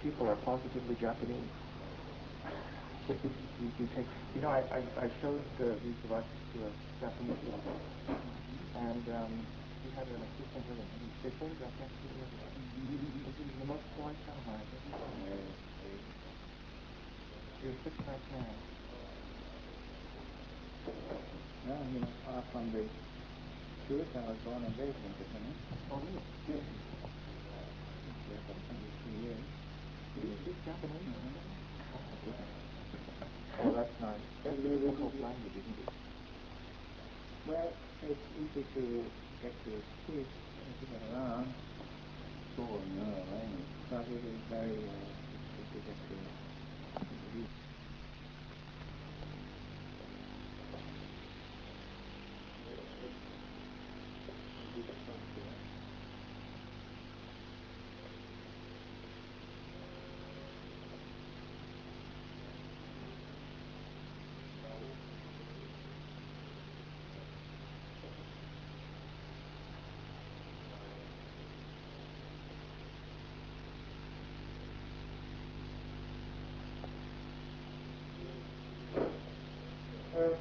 people are positively Japanese. You take, I showed these devices to a Japanese woman, and she had an assistant with her. They photographed that to her. This is the most polite gentleman I've ever seen. You're such a nice man. No, he was far from the truth. I was born and raised in Japan. Oh, really? Yes. There for 23 years. Do you speak Japanese? Oh, my goodness. Oh, that's nice. That's a difficult language, isn't it? Well, it's easy to get to speak, to get around. But it is very difficult to get to read. Right.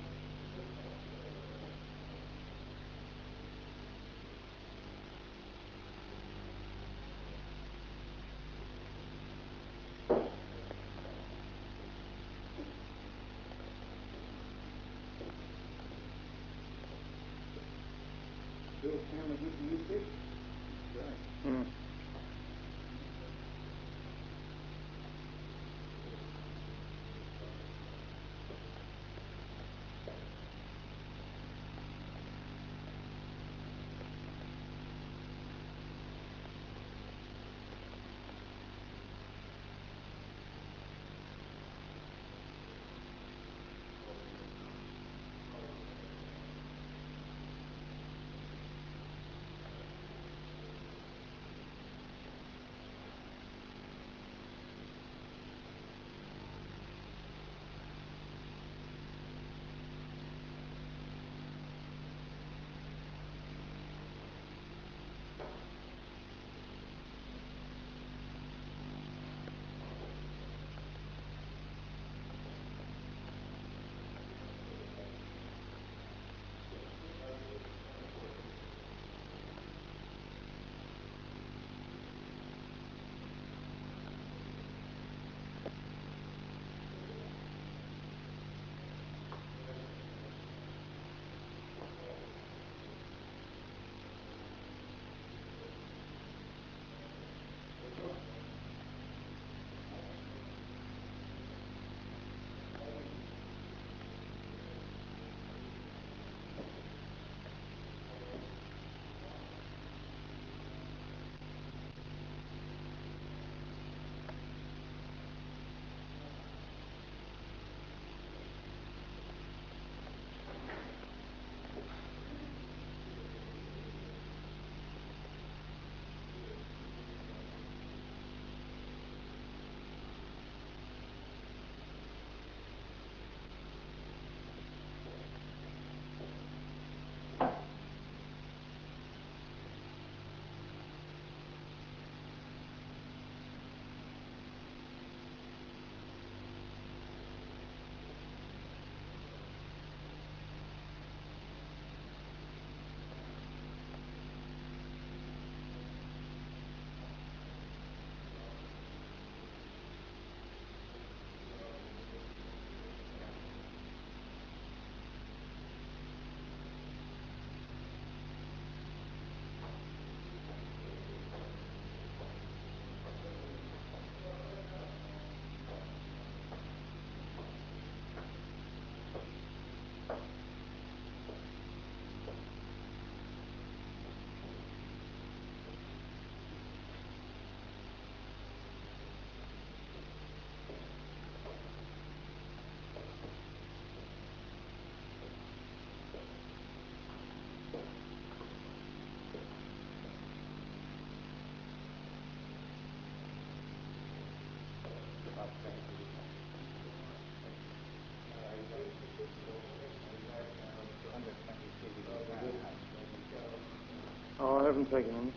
Oh, I haven't taken any.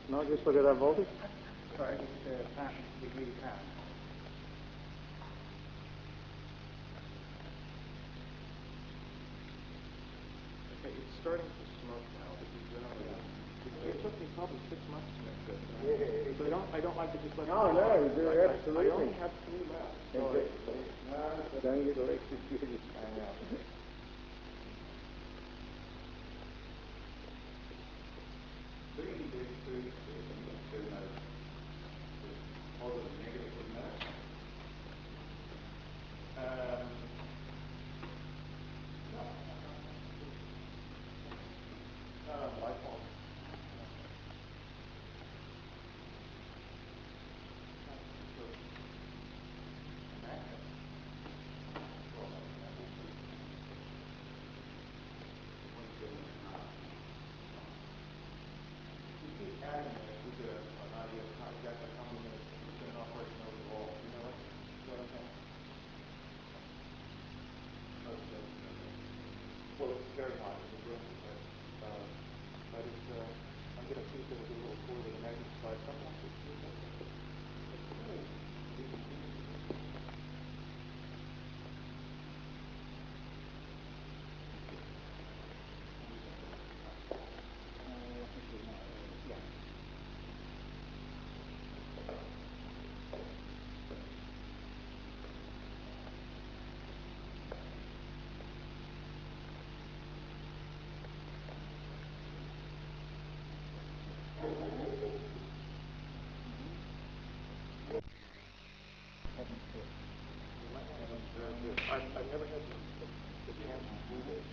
No, just look at that voltage. Sorry, it's degree count. Okay, it's starting to smoke now. This is it took me probably 6 months to make this. So I don't like to just let No, absolutely. I only have 3 left. So don't get electrocuted. I know. Well, it's very hot in the room, but it's, I'm going to see if it'll do a little cooler with the negative side. Sometimes it's really I've never had the chance to do this.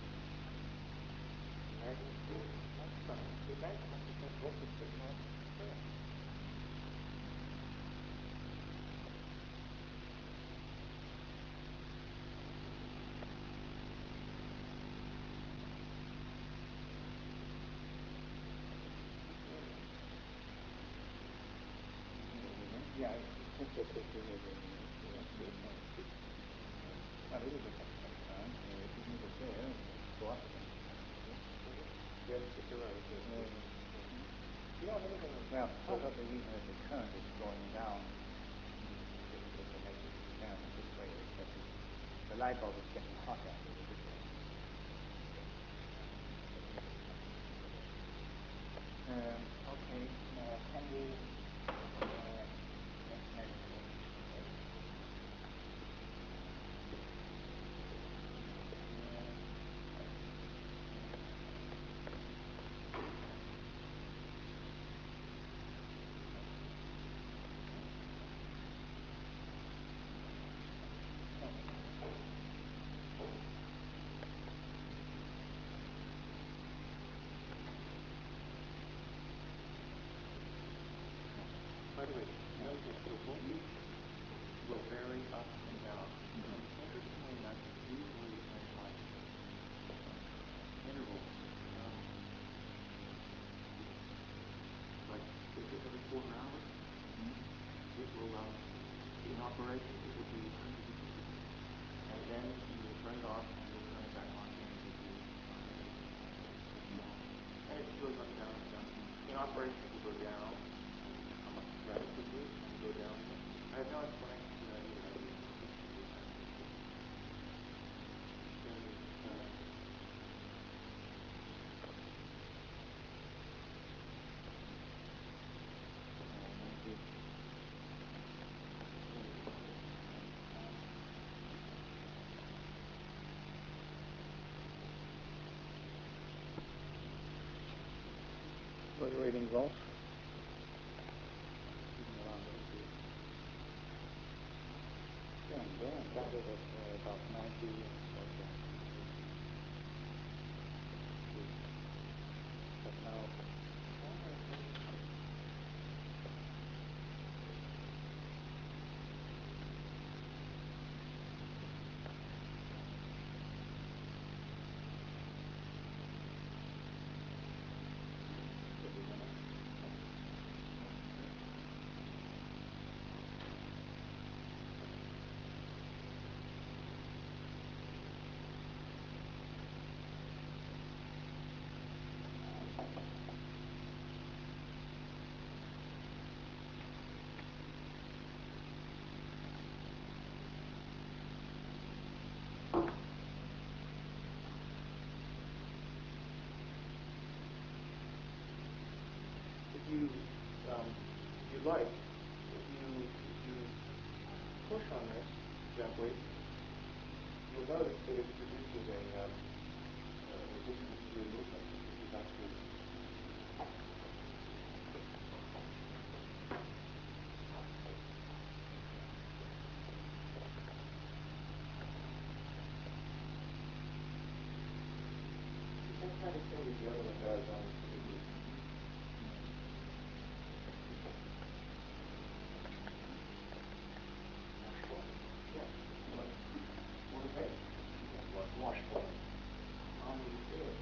The magnet must have been broken 6 months. Yeah, I think that this is a well, it is a time. If you move it there, it's Boston. Yes, you're right. You know, well, probably even if the current is going down, it's a negative current this way, except the light bulb is getting hotter. Okay, can we By the way, notice the voltage will vary up and down. Interestingly enough, usually in like intervals. Like if it's every quarter hour, it will in operation it will be 150. And then you will turn it off and you'll turn it back on again. And it goes up and down and down. In operation it will go down. Rather quickly and go down. I have no explanation for that either. What reading volts? Started at about 90 okay. But now it produces a resistance to your movement, which is actually the same kind of thing as the other one does on the washboard. How would you feel it?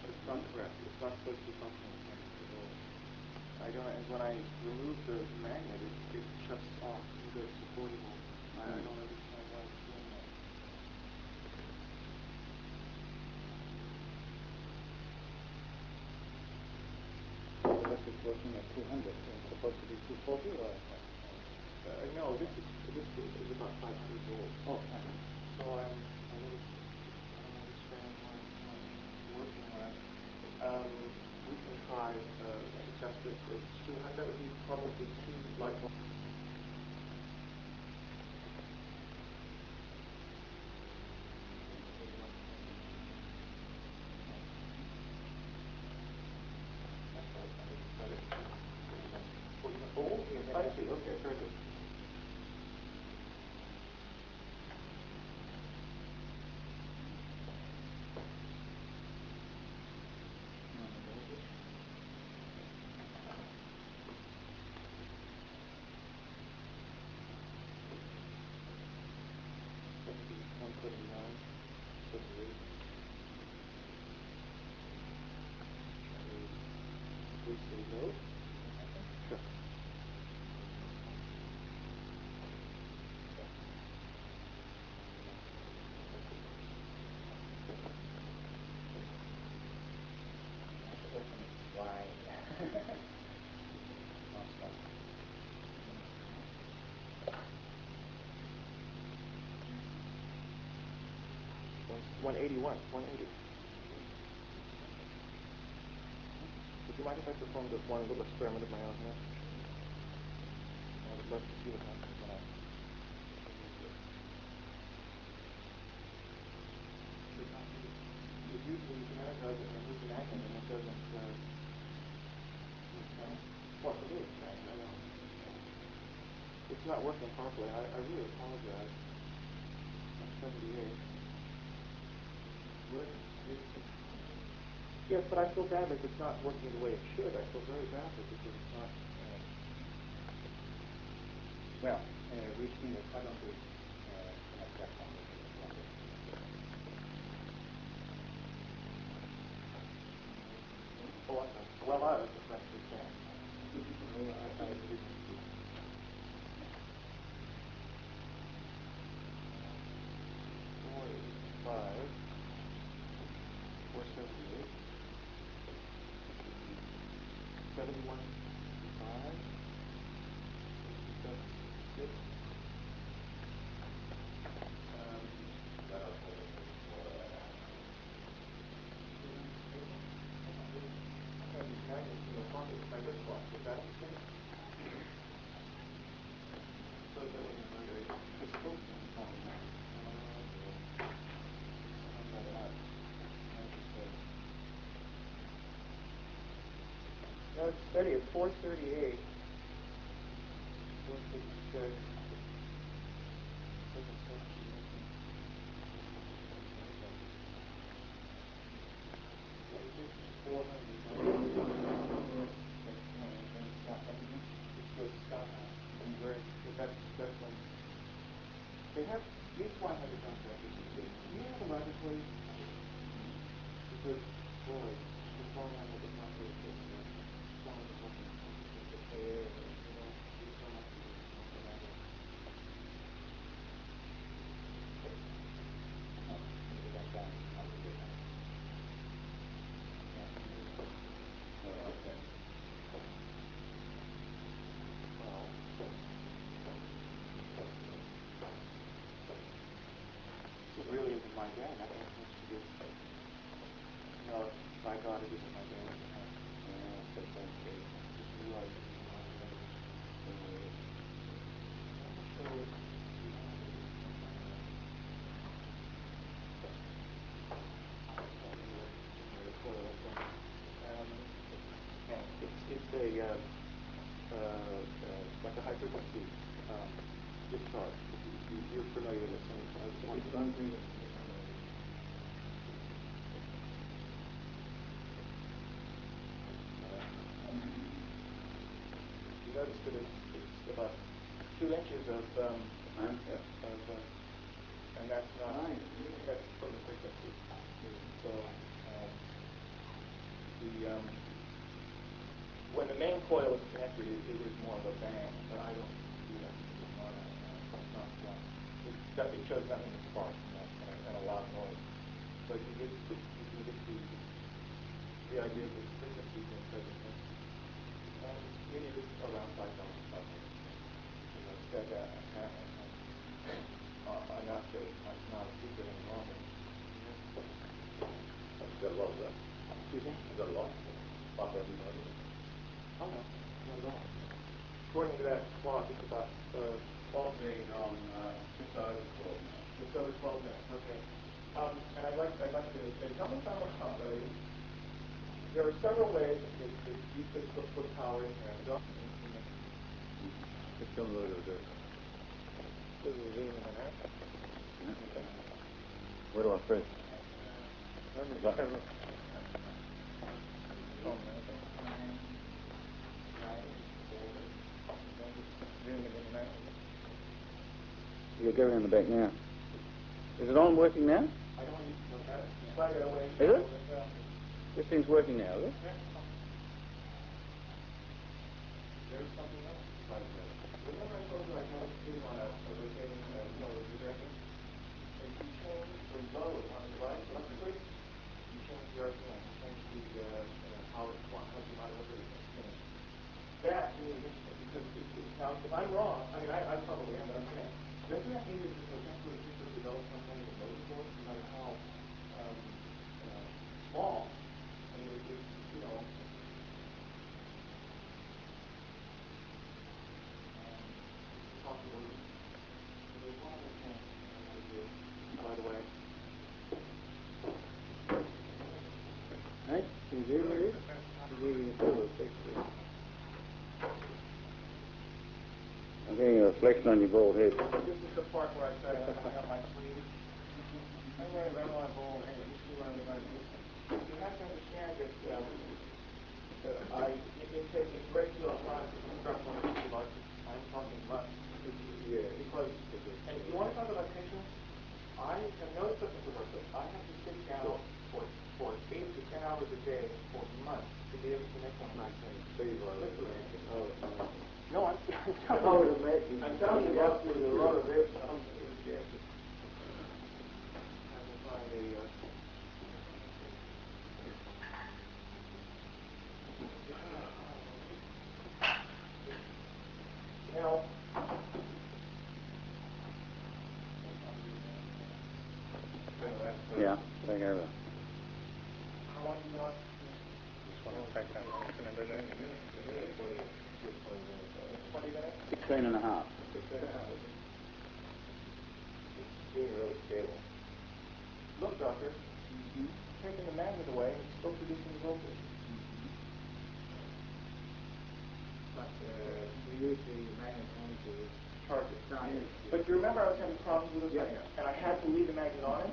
It's not correct. It's not supposed to be functioning at all. I don't. And when I remove the magnet, it shuts off the supportable. I don't understand why it's doing that. The electric working at 200. It's supposed to be 240 or? No, this is about 500 volts. Oh. So I'm a little. I don't understand why it's not working right. We can try to test it with 200. That would be probably 2 light bulbs. Oh, I see. Okay, very good. No? Sure. Why? 181. 180. Would you mind if I performed one little experiment of my own here? I would love to see what happens when I remove this. Because usually you can energize it and remove the magnet and it doesn't, well, for me it's strange, I don't understand. It's not working properly. I really apologize. I'm 78. Where is it? Yes, but I feel badly if it's not working the way it should. I feel very badly because it's not. Well, we've seen it. Why don't we have that one? Oh, I'm sorry. Well, I was just actually saying. I didn't see. 485, 478, 71, 5, 6. My wristwatch, is that the thing? So it's supposed to. No, it's steady. It's 438. 456. They have each one has its own characteristics. Do you have a laboratory? Because, boy, the phone line is not very good. Someone is looking at the air, you so much to do something like that. Maybe that down. I'll do that. Okay. It really isn't my band. I don't know what to do. No, by God, it isn't my band. That's okay. Just realize it isn't my band. It's like a high frequency discharge. You're familiar with it. It's unbreathing. You notice that it's about 2 inches of and that's not that's from the frequency. So when the main coil is connected, it is more of a bang, but I don't do that. It shows nothing but sparks and a loud noise. But you can get the idea of the frequency being present. And it is around 5,000 cycles. Said that not a secret any longer. You've got a lot of that. Excuse me? You've got a lot. Pop every night. Oh, no. Not at all. According to that clock, it's about 12 Being on just over 12 now. Just over 12 minutes. Okay. And I'd like to say, tell me something about it. There are several ways that you could put power in here. Just tell me what I'm going to do. Where do I press? You'll go around the back now. Is it on working now? I don't want you to look at it. Slide it away. Is it? This thing's working now, is it? There's something else. Remember I told you I have a screw on a rotating direction? And you change the load on the device electrically, you change the RPM, you change how you might look at it. That to me is interesting because now if I'm wrong, I probably am, but I'm saying, doesn't that mean that the potential of people develop some kind of a motor force, no matter how small? I mean, possibility. There's one other thing I want to do, by the way. Right? Can you hear me? I'm getting a reflection on your bald head. This is the part where I said I hung up my sleeve. I'm wearing red on bald head. You see what I'm trying to do? have to understand that it takes a great deal of time to construct one of these devices. I'm talking months. Yeah. Because, and if you want to talk about patience, I have noticed something for myself. I have to sit down for 8 to 10 hours a day for months to be able to make one of my things. No, I'm telling you. I'm telling you, absolutely, the road of it. I will find a. Now, Yeah, take care of it. how long do you want? Just want to take that off and everything. 20 minutes? 16 and a half. It's being really stable. Look, doctor, taking the magnet away, it's still producing the voltage. But we use the magnet only to Charge it. charge it. But you remember I was having problems with this Yeah. magnet, and I had to leave the magnet on it?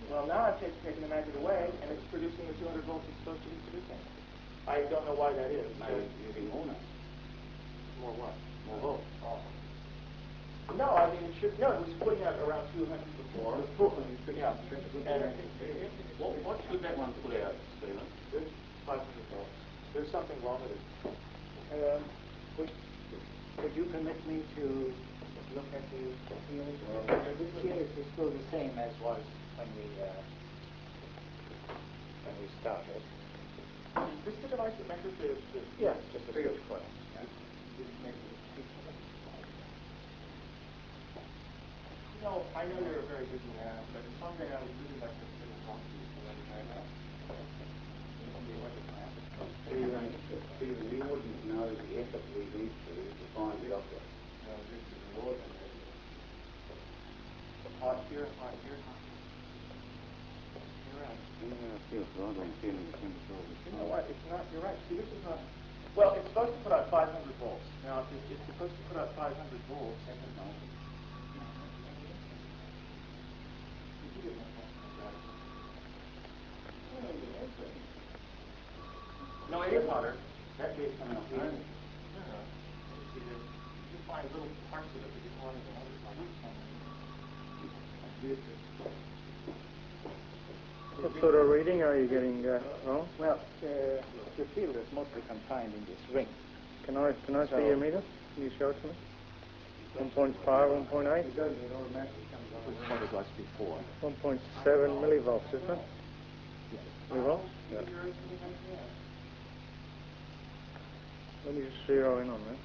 Well, now I've taken the magnet away, and it's producing the 200 volts it's supposed to be producing. I don't know why that is. Maybe using more now. More what? More volts. Oh. No, I mean, it should, no, it was putting out around 200 before. Yeah. And What should that one put out, Stephen? there's 500 volts. There's something wrong with it. Would you permit me to look at the field? This here is still the same as was when we started. Is this the device that measures the Yeah, just a field? switch coil. Yeah. You know, I know you're a very busy man, but someday I would really like to sit and talk to you for any time now. Stephen, you wouldn't know the effort we need to find the doctor. No, this is more than that. Hot here, hot here, hot here. You're right. Yeah, I feel right on feeling the temperature. You know what? It's not. You're right. See, this is not. Well, it's supposed to put out 500 volts. Now, if it's supposed to put out 500 volts, and you know. No, it is hotter. That bit's coming off here. No. See, you find little parts of it that get hotter than others. What sort of reading are you getting wrong? Well, the field is mostly confined in this ring. Can I see your meter? Can you show it to me? 1.5, 1.8? It does, it automatically comes on. Which one was before? 1.7 millivolts, isn't it? Millivolts? Yeah. Let me just zero in on that.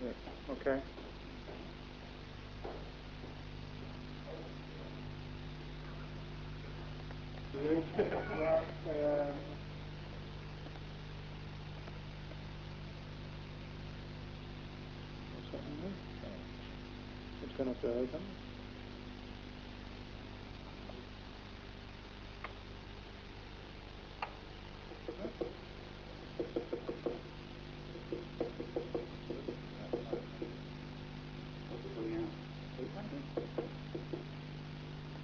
Yeah, okay. What's happening there? It's going up to 800. What's it putting out? 800?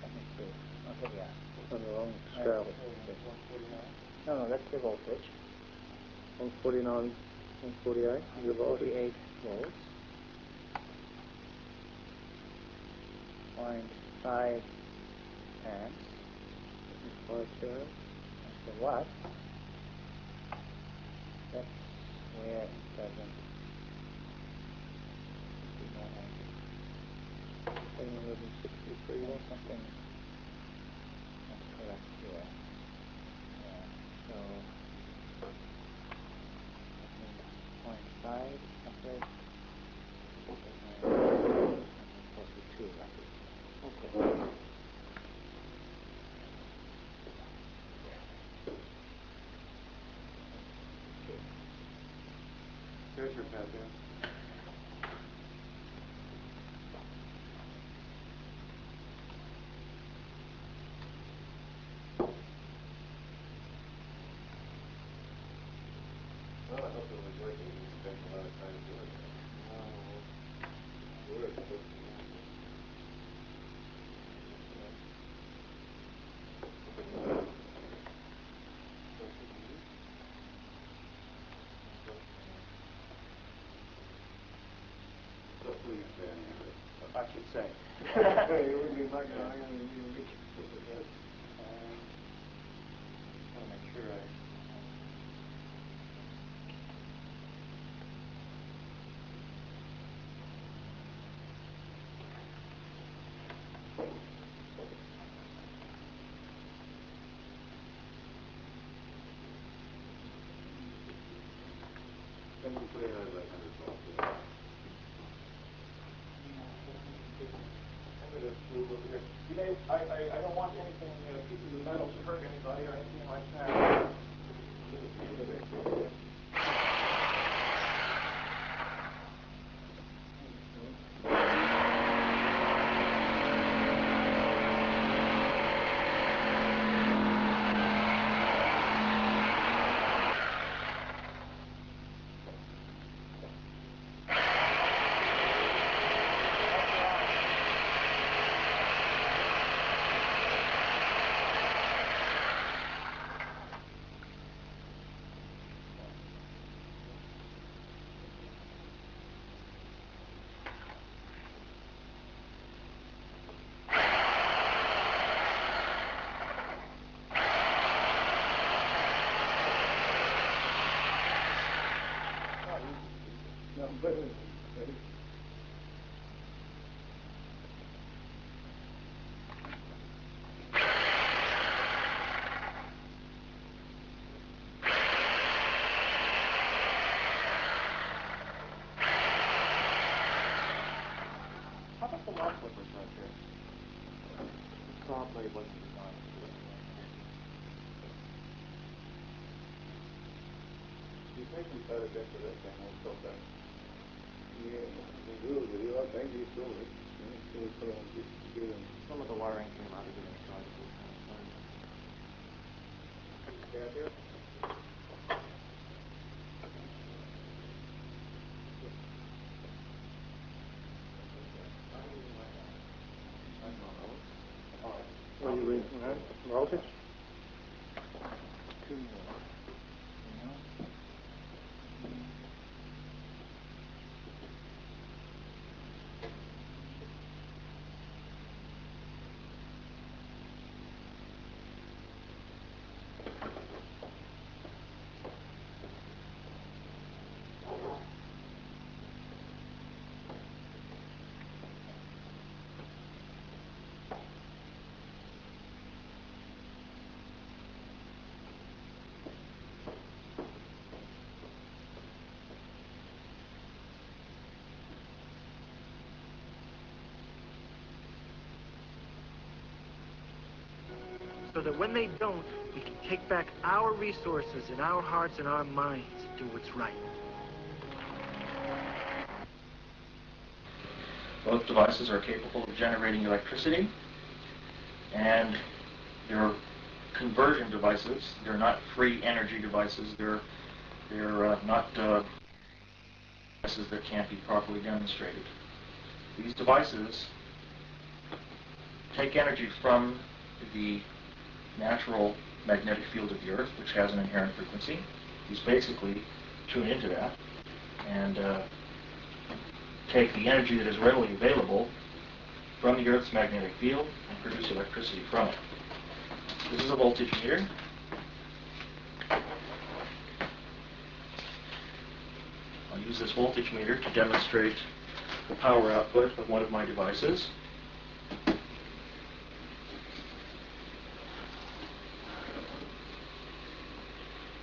Let me see. Oh, here we are. On the wrong scale. No, that's the voltage. 149, 148 is the voltage. 48 volts. 0.5 amps. 5 0. That's the watt. That's where it doesn't. 763 watts. Something not correct here. Yeah, so that means 0.5 compared to 42 roughly. Okay. There's your pad there. Well, I hope it was working. You spent a lot of time doing it. We're supposed to. I should say. It would be much longer than you reach. I'll make sure I... Can you put it over 100 volts? I don't want anything, pieces of metal to hurt anybody or anything like that. How about the wall flippers right there? This probably wasn't designed to do it. You take some photographs of this and we'll talk about it. Yeah, we do a video. I think you saw it. So we put on this together. Some of the wiring came out of it inside. It was kind of fun. Stay out there. What are you reading now? Voltage? 2 more. So that when they don't, we can take back our resources in our hearts and our minds and do what's right. Both devices are capable of generating electricity, and they're conversion devices. They're not free energy devices. They're not devices that can't be properly demonstrated. These devices take energy from the natural magnetic field of the Earth, which has an inherent frequency. These basically tune into that and take the energy that is readily available from the Earth's magnetic field and produce electricity from it. This is a voltage meter. I'll use this voltage meter to demonstrate the power output of one of my devices.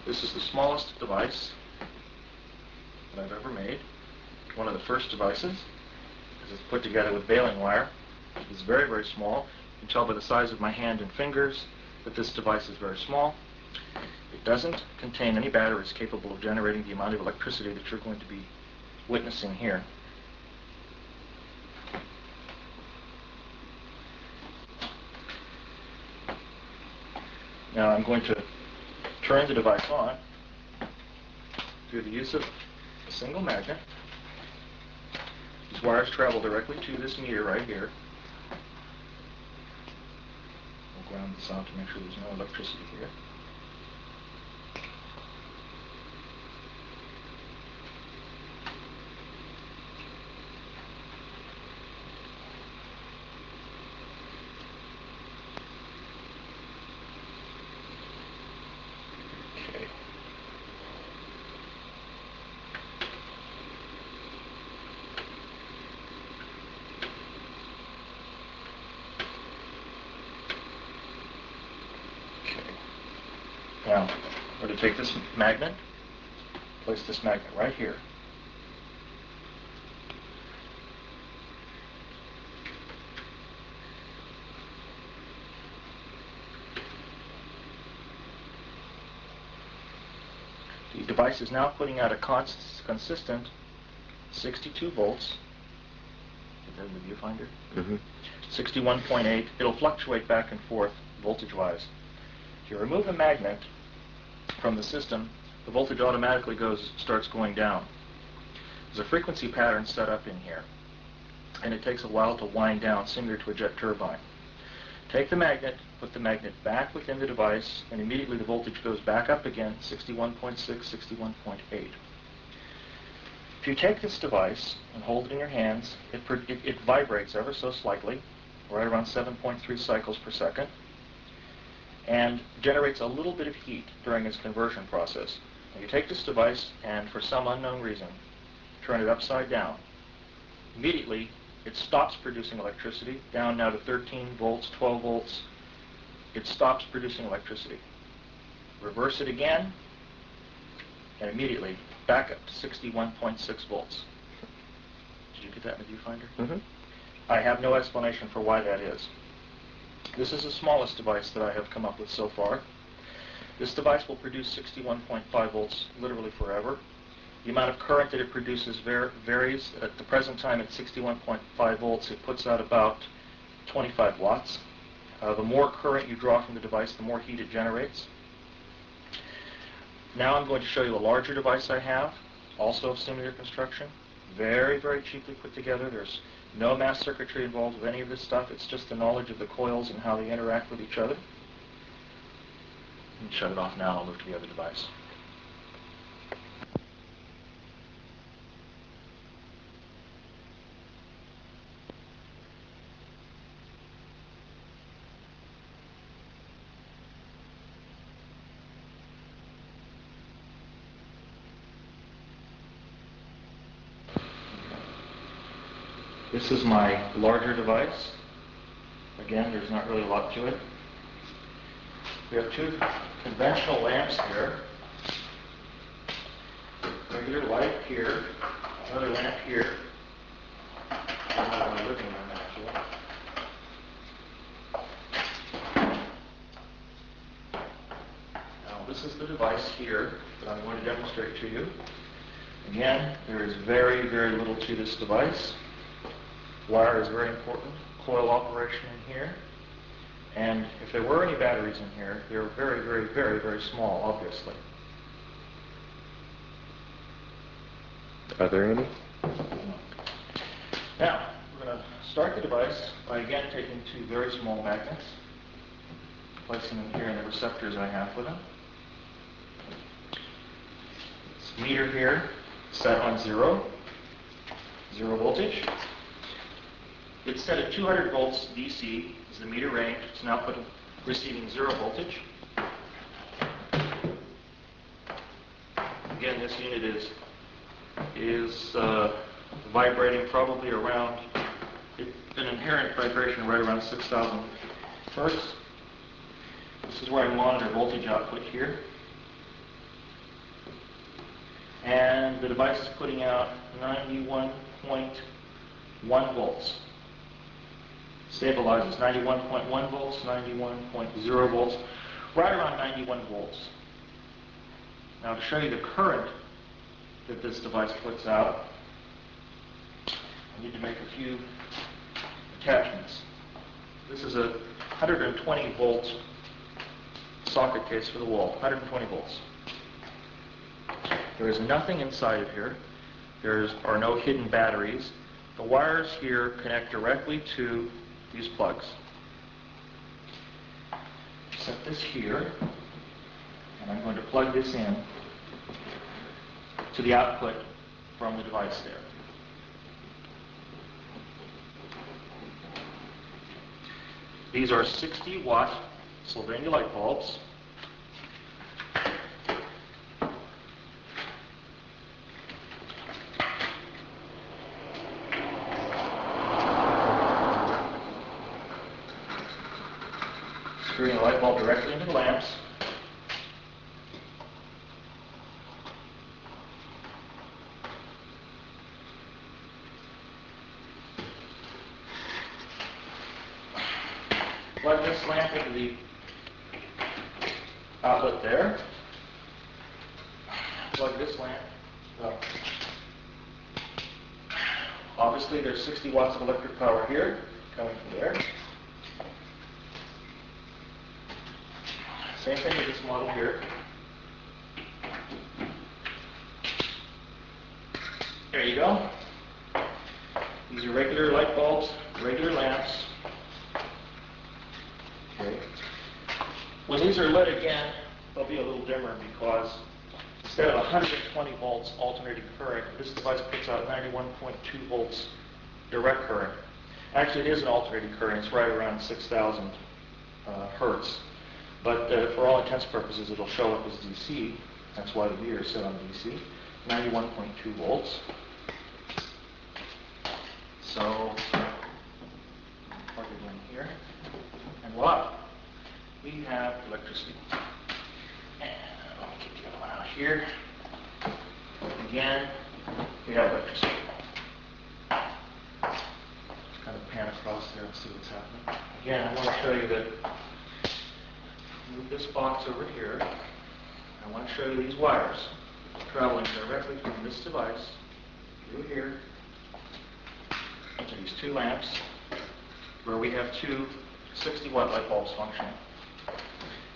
This is the smallest device that I've ever made. One of the first devices. This is put together with baling wire. It's very, very small. You can tell by the size of my hand and fingers that this device is very small. It doesn't contain any batteries capable of generating the amount of electricity that you're going to be witnessing here. Now I'm going to turn the device on through the use of a single magnet. These wires travel directly to this meter right here. We'll ground this out to make sure there's no electricity here. Now, we're going to take this magnet, place this magnet right here. The device is now putting out a consistent 62 volts. Is that the viewfinder? Mm-hmm. 61.8. It'll fluctuate back and forth voltage-wise. If you remove a magnet from the system, the voltage automatically starts going down. There's a frequency pattern set up in here, and it takes a while to wind down, similar to a jet turbine. Take the magnet, put the magnet back within the device, and immediately the voltage goes back up again, 61.6, 61.8. If you take this device and hold it in your hands, it vibrates ever so slightly, right around 7.3 cycles per second, and generates a little bit of heat during its conversion process. Now you take this device and, for some unknown reason, turn it upside down. Immediately, it stops producing electricity, down now to 13 volts, 12 volts. It stops producing electricity. Reverse it again, and immediately back up to 61.6 volts. Did you get that in the viewfinder? Mm-hmm. I have no explanation for why that is. This is the smallest device that I have come up with so far. This device will produce 61.5 volts literally forever. The amount of current that it produces varies. At the present time, at 61.5 volts, it puts out about 25 watts. The more current you draw from the device, the more heat it generates. Now I'm going to show you a larger device I have, also of similar construction. Very, very cheaply put together. There's no mass circuitry involved with any of this stuff. It's just the knowledge of the coils and how they interact with each other. And shut it off now. I'll move to the other device. This is my larger device. Again, there's not really a lot to it. We have two conventional lamps here. Regular light here, another lamp here. Another one in the living room, actually. Now, this is the device here that I'm going to demonstrate to you. Again, there is very, very little to this device. Wire is very important. Coil operation in here. And if there were any batteries in here, they're very, very, very, very small, obviously. Are there any? Now, we're going to start the device by again taking two very small magnets, placing them here in the receptors I have for them. This meter here set on zero voltage. It's set at 200 volts DC is the meter range. It's now receiving 0 voltage. Again, this unit is vibrating probably around an inherent vibration right around 6,000 hertz. This is where I monitor voltage output here. And the device is putting out 91.1 volts. Stabilizes 91.1 volts, 91.0 volts, right around 91 volts. Now to show you the current that this device puts out, I need to make a few attachments. This is a 120 volt socket case for the wall, 120 volts. There is nothing inside of here. There are no hidden batteries. The wires here connect directly to these plugs. Set this here, and I'm going to plug this in to the output from the device there. These are 60 watt Sylvania light bulbs. Screwing the light bulb directly into the lamps. plug this lamp into the outlet there. Plug this lamp. Well, obviously, there's 60 watts of electric power here coming from there. Same thing with this model here. There you go. These are regular light bulbs, regular lamps. Okay. When these are lit again, they'll be a little dimmer because instead of 120 volts alternating current, this device puts out 91.2 volts direct current. Actually, it is an alternating current. It's right around 6,000 hertz. But for all intents and purposes, it'll show up as DC. That's why the meter is set on DC. 91.2 volts. So, plug it in here. And voila. We have electricity. And I'll keep the other one out here. Again, we have electricity. Just kind of pan across there and see what's happening. Again, I want to show you that. Move this box over here. I want to show you these wires traveling directly from this device through here to these two lamps where we have two 60-watt light bulbs functioning.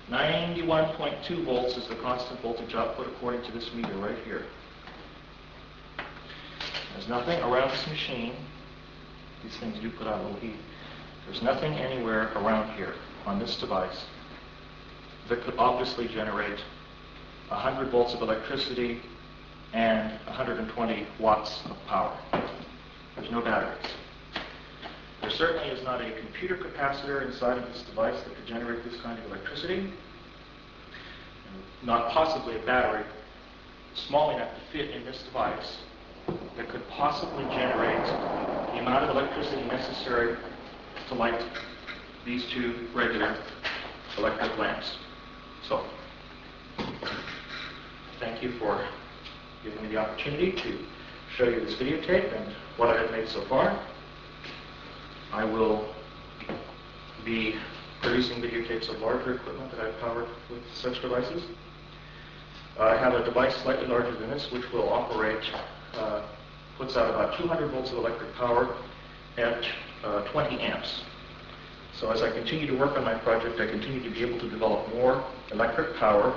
91.2 volts is the constant voltage output according to this meter right here. There's nothing around this machine. These things do put out a little heat. There's nothing anywhere around here on this device that could obviously generate 100 volts of electricity and 120 watts of power. There's no batteries. There certainly is not a computer capacitor inside of this device that could generate this kind of electricity. Not possibly a battery small enough to fit in this device that could possibly generate the amount of electricity necessary to light these two regular electric lamps. So, thank you for giving me the opportunity to show you this videotape and what I have made so far. I will be producing videotapes of larger equipment that I've powered with such devices. I have a device slightly larger than this which will operate, puts out about 200 volts of electric power at 20 amps. So as I continue to work on my project, I continue to be able to develop more electric power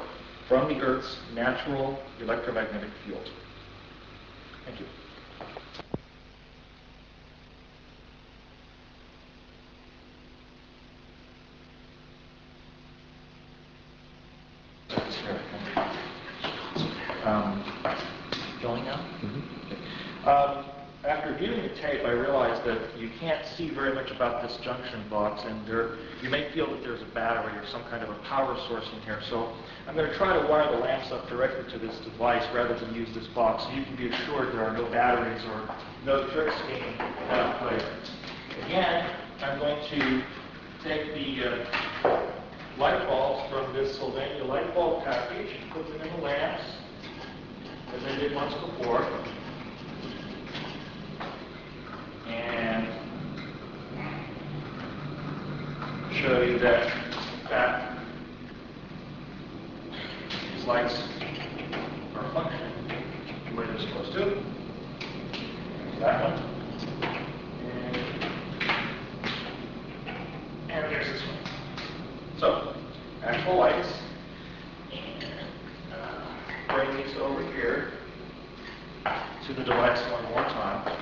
from the Earth's natural electromagnetic field. Thank you. Going now? Okay. After viewing the tape, I realized that you can't see very much about this junction box, and you may feel that there's a battery or some kind of a power source in here. So I'm going to try to wire the lamps up directly to this device rather than use this box, so you can be assured there are no batteries or no tricks being played. Again, I'm going to take the light bulbs from this Sylvania light bulb package and put them in the lamps, as I did once before. And show you that, in fact, these lights are functioning the way they're supposed to. There's that one. And there's this one. So, actual lights. And bring these over here to the device one more time.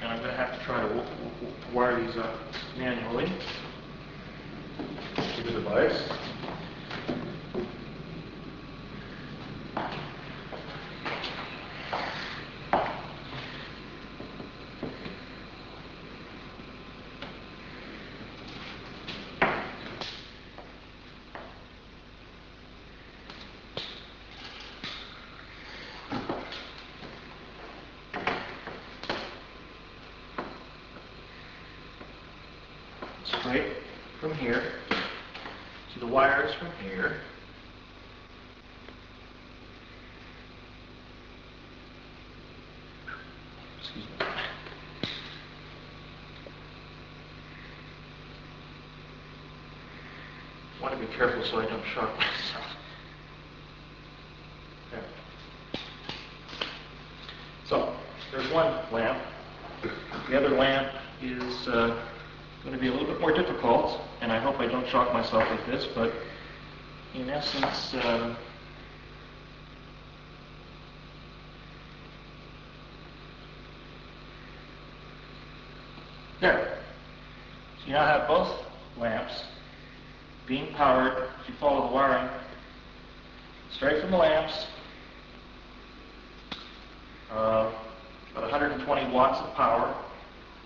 And I'm going to have to try to wire these up manually to the device. Straight from here to the wires from here. Excuse me. careful so I don't shock myself. There. So, there's one lamp. The other lamp is going to be a little bit more difficult, and I hope I don't shock myself with this, but in essence, there. So you now have both lamps being powered, if you follow the wiring, straight from the lamps, about 120 watts of power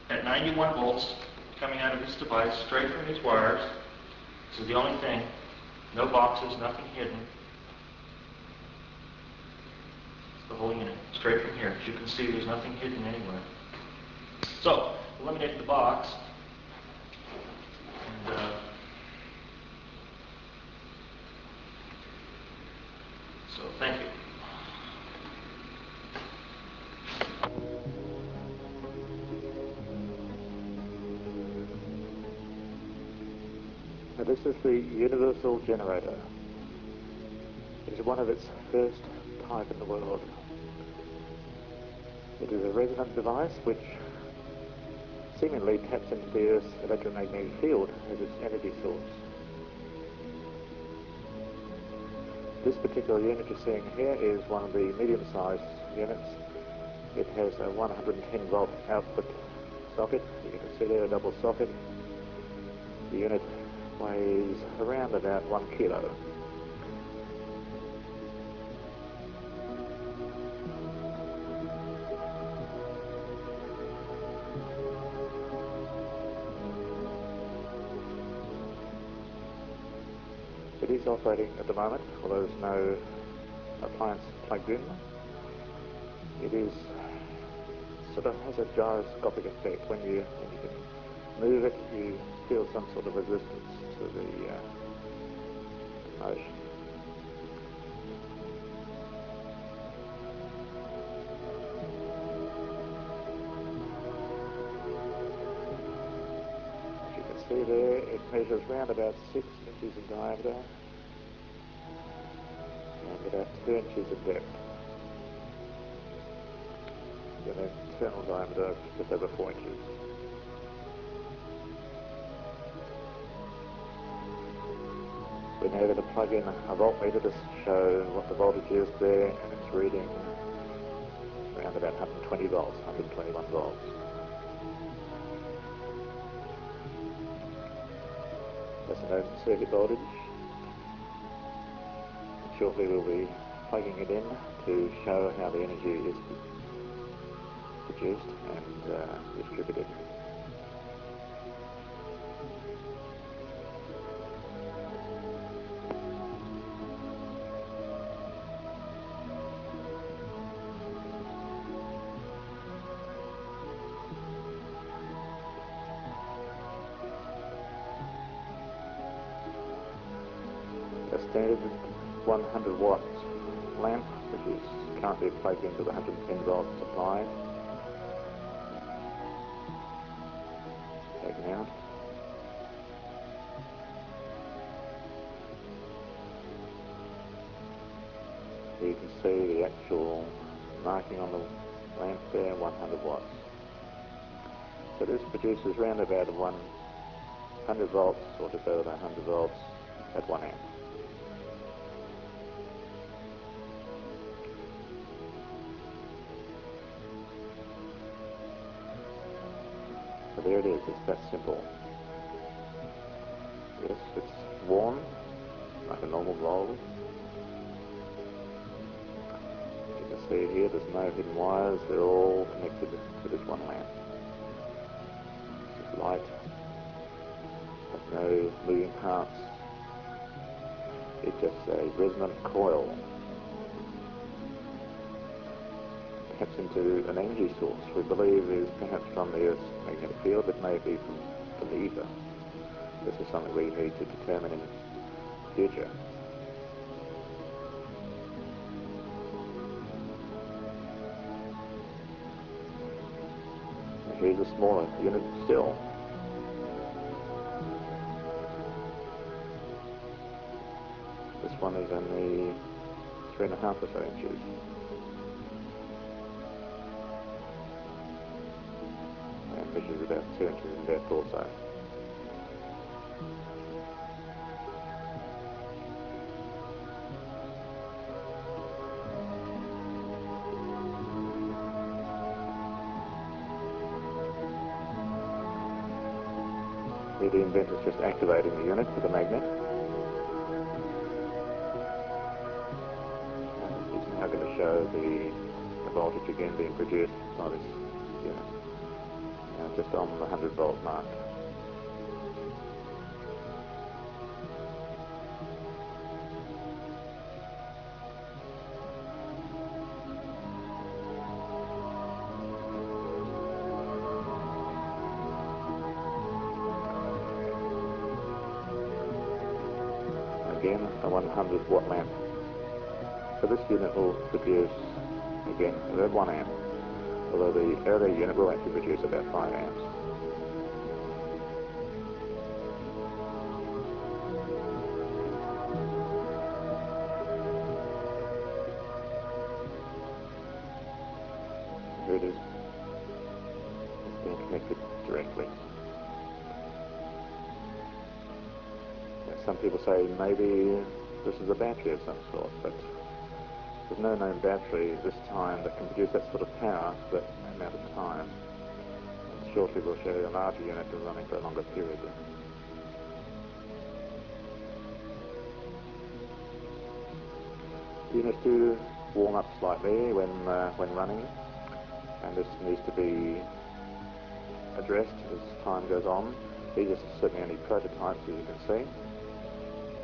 at 91 volts coming out of this device, straight from these wires. This is the only thing. No boxes, nothing hidden. It's the whole unit, straight from here. As you can see, there's nothing hidden anywhere. So, eliminate the box. And, so, thank you. Now, this is the universal generator. It is one of its first type in the world. It is a resonant device which seemingly taps into the Earth's electromagnetic field as its energy source. This particular unit you're seeing here is one of the medium-sized units. It has a 110 volt output socket. You can see there a double socket. The unit weighs around about 1 kilo. It is operating at the moment, although there's no appliance plugged in. It is sort of has a gyroscopic effect. When you can move it, you feel some sort of resistance to the motion. As you can see there, it measures around about 6 inches in diameter and about 2 inches in depth. And an internal diameter of just over 4 inches. We're now going to plug in a voltmeter to show what the voltage is there, and it's reading around about 120 volts, 121 volts. That's an open circuit voltage. Shortly we'll be plugging it in to show how the energy is produced and distributed. A standard 100 watt lamp, which is currently plugged into the 110 volt supply. Taken out. Here you can see the actual marking on the lamp there, 100 watts. So this produces around about 100 volts, or just over 100 volts at 1 amp. So there it is, it's that simple. Yes, it's warm, like a normal bulb. You can see here there's no hidden wires, they're all connected to this one lamp. It's light, has no moving parts. It's just a resonant coil. Taps into an energy source we believe is perhaps from the Earth's magnetic field, but maybe from the ether. This is something we need to determine in the future. And here's a smaller unit still. one is only 3.5 or so inches. And measures about 2 inches in depth also. Here the inventor's just activating the unit with a magnet. And he's now going to show the voltage again being produced by this unit. Just on the 100 volt mark. Again, a 100 watt lamp. So this unit will produce, again, about 1 amp, although the earlier unit will actually produce about 5 amps. Here it is. It's being connected directly. Some people say maybe this is a battery of some sort, but there's no known battery this time that can produce that sort of power for that amount of time. And shortly we'll show you a larger unit running for a longer period. Units do warm up slightly when running, and this needs to be addressed as time goes on. These are certainly only prototypes, as you can see.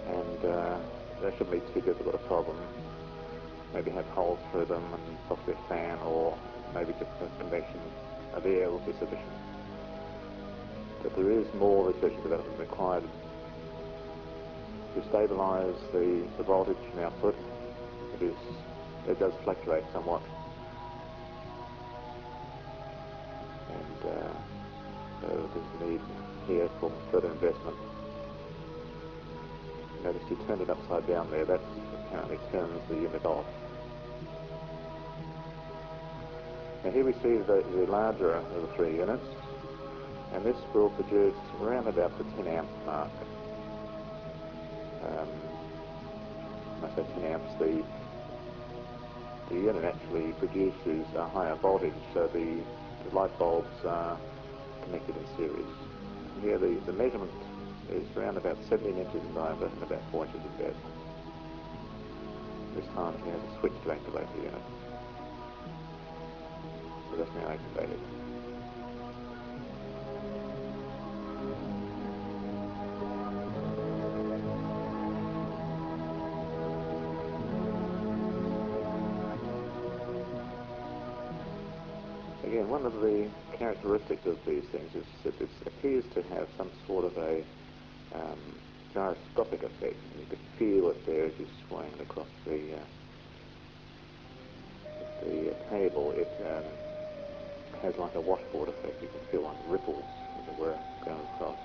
And that shouldn't be too difficult a problem. Maybe have holes through them and possibly a fan, or maybe just a convection of air will be sufficient. But there is more research and development required to stabilise the voltage and output. It does fluctuate somewhat. And so there's need here for further investment. Notice you turn it upside down there, that apparently turns the unit off. Now here we see the larger of the 3 units, and this will produce around about the 10 amp mark. When I say 10 amps, the unit actually produces a higher voltage, so the light bulbs are connected in series. And here the measurement is around about 17 inches in diameter and about 4 inches in depth. This time he has a switch to activate the unit. So that's now activated. Again, one of the characteristics of these things is that it appears to have some sort of a gyroscopic effect. You can feel it there as you're swaying it across the table. It has like a washboard effect. You can feel like ripples, as it were, going across.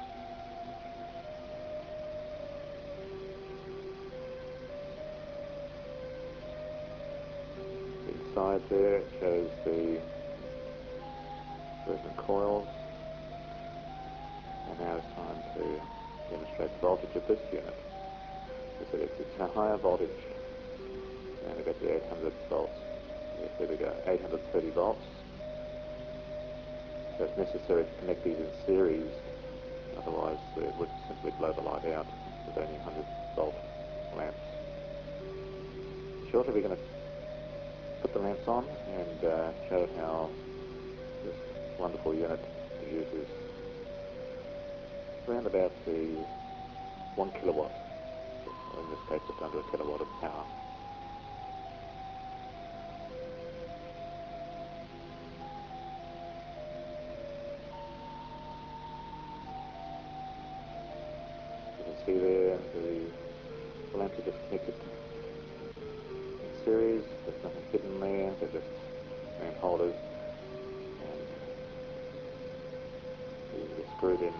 Inside there it shows the resonant coils. And now it's time to demonstrate the voltage of this unit. As I said, it's a higher voltage, and about the 800 volts. Yes, there we go, 830 volts. So it's necessary to connect these in series, otherwise it would simply blow the light out with only 100 volt lamps. Shortly we're going to put the lamps on and show how this wonderful unit produces around about the 1 kilowatt, or in this case just under a kilowatt of power. You can see there the lamps are just connected in series. There's nothing hidden there, they're just lamp holders, and they're screwed in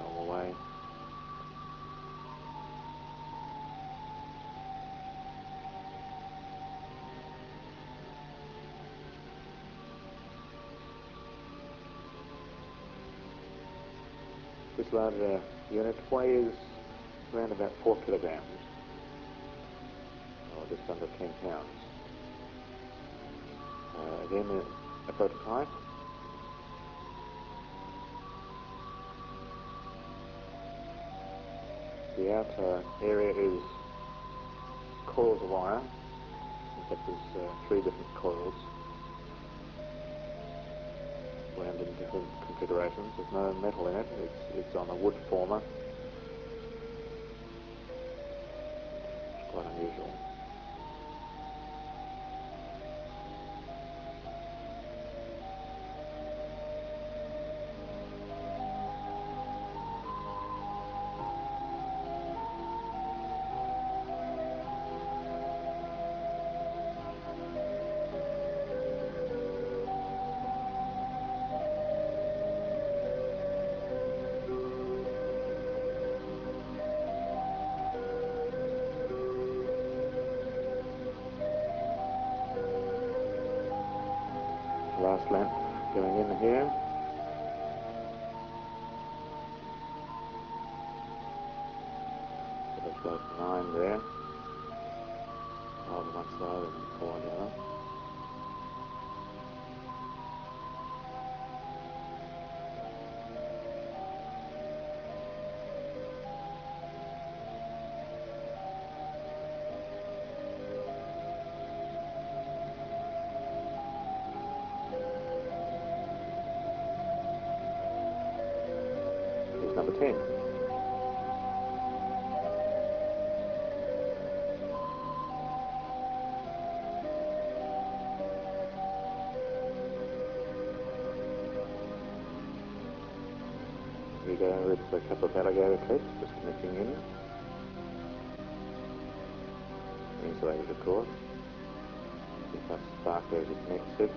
normal way. larger unit weighs around about 4 kilograms, or just under 10 pounds. Again, a prototype. The outer area is coils of wire. In fact, there's 3 different coils wound in different configurations. There's no metal in it. It's on a wood former. It's quite unusual. Last lamp going in here. So there's got 9 there. 5 on one side and 4 on the other. Number 10. Here we go with a couple of alligator clips just connecting in. Insulated, of course. See how sparkly as it connects it.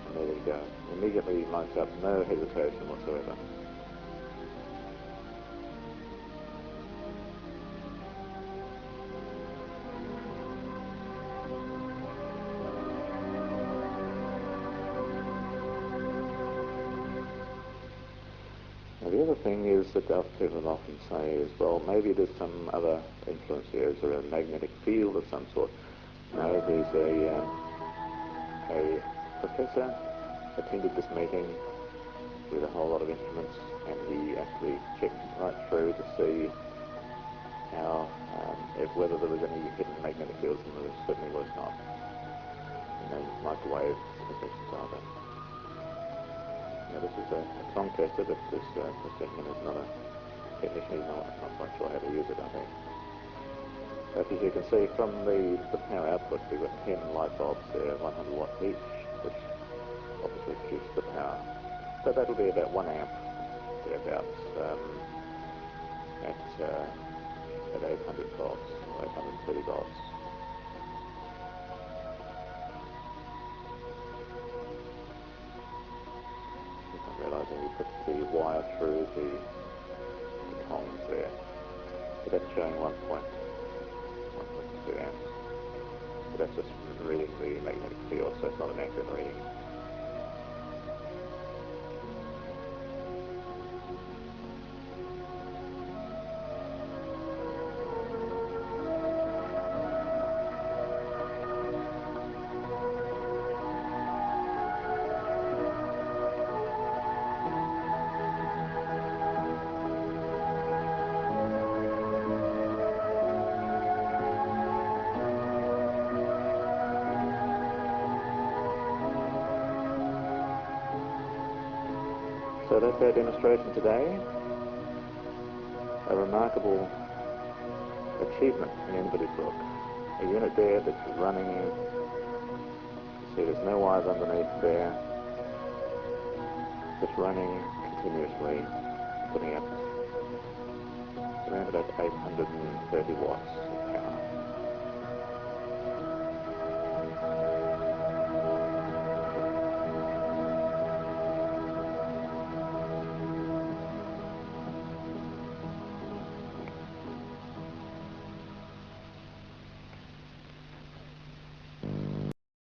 And there you go. Immediately lights up, no hesitation whatsoever. Now the other thing is that people often say is, well, maybe there's some other influence here. Is there a magnetic field of some sort? No, there's a professor attended this meeting with a whole lot of instruments, and he actually checked right through to see how, whether there was any hidden magnetic fields, and there certainly was not. And then microwave effects either. Now this is a song tester, but this technician is not a technician. He's not quite sure how to use it, I think. But as you can see from the power output, we've got 10 light bulbs there, 100 watts each, which obviously produce the power. So that'll be about 1 amp, thereabouts, at 800 volts, or 830 volts. I'm realising we put the wire through the tongs there. So that's showing 1.2 amps. But that's just reading the magnetic field, so it's not an accurate reading. So that's our demonstration today. A remarkable achievement in anybody's book. A unit there that's running, you see there's no wires underneath there, just running continuously, putting up around about 830 watts of power.